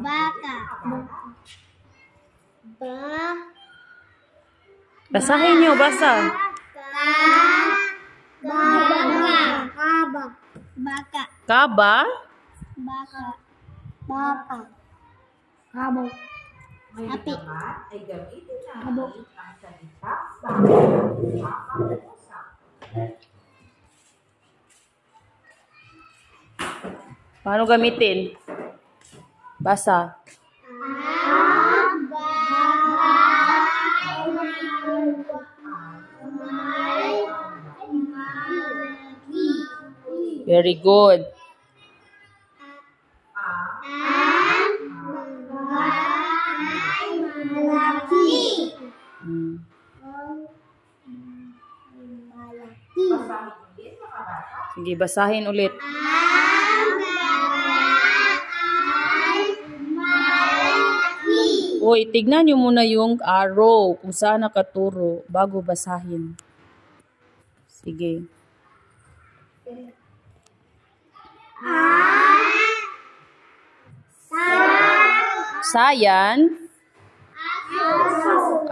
Baka. Basahin nyo, basa. Baka. Kaba? Baka. Baka. Kabo. Api. Ay gamitin Kabo. natin ang salita sa usap. Paano gamitin? Basa. Very good. Sige, basahin ulit. Uy, tignan nyo muna yung arrow kung saan nakaturo bago basahin. Sige. Sayan.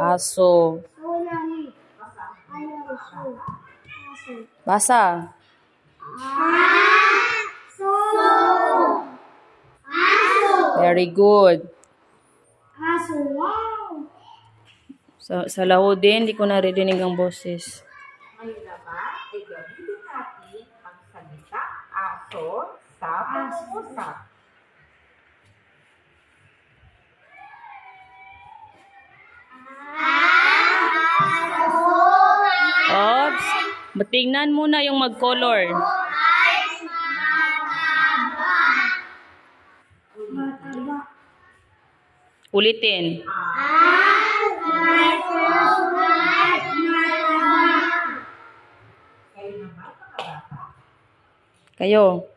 Aso. Basa. Very good. Sa laho din, di ko naririnig ang boses. Ngayon naman, ay gamitin natin ang salita aso sa pangungusap. Oops. Tingnan muna yung mag-color. Ulitin. Kayo naman, mga bata. Kayo.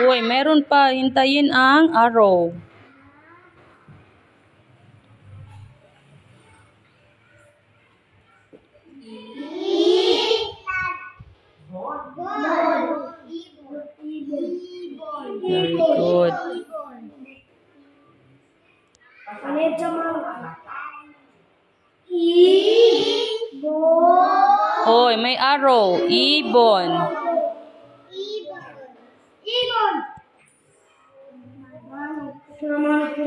Uy, meron pa. Hintayin ang arrow. Very good. Hoy, may arrow. Ibon.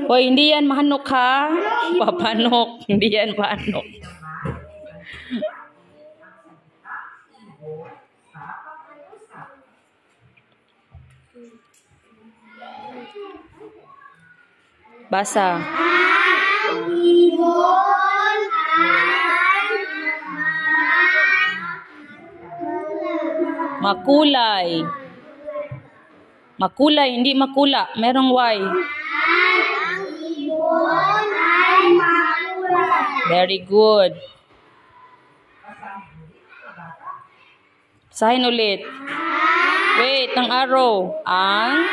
Hoy, hindi yan manok ha. Papanok. Hindi yan manok. Basa. Makulay. Makulay, hindi makula. Merong Y. Very good. Basahin ulit. Wait, ang arrow. Ang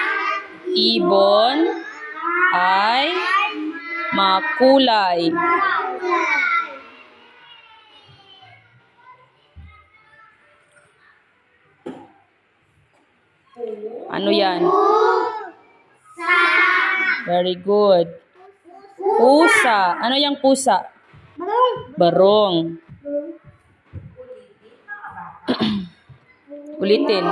ibon ay makulay. Ano yan? Very good. Pusa. Ano yung pusa? Barong. Ulitin.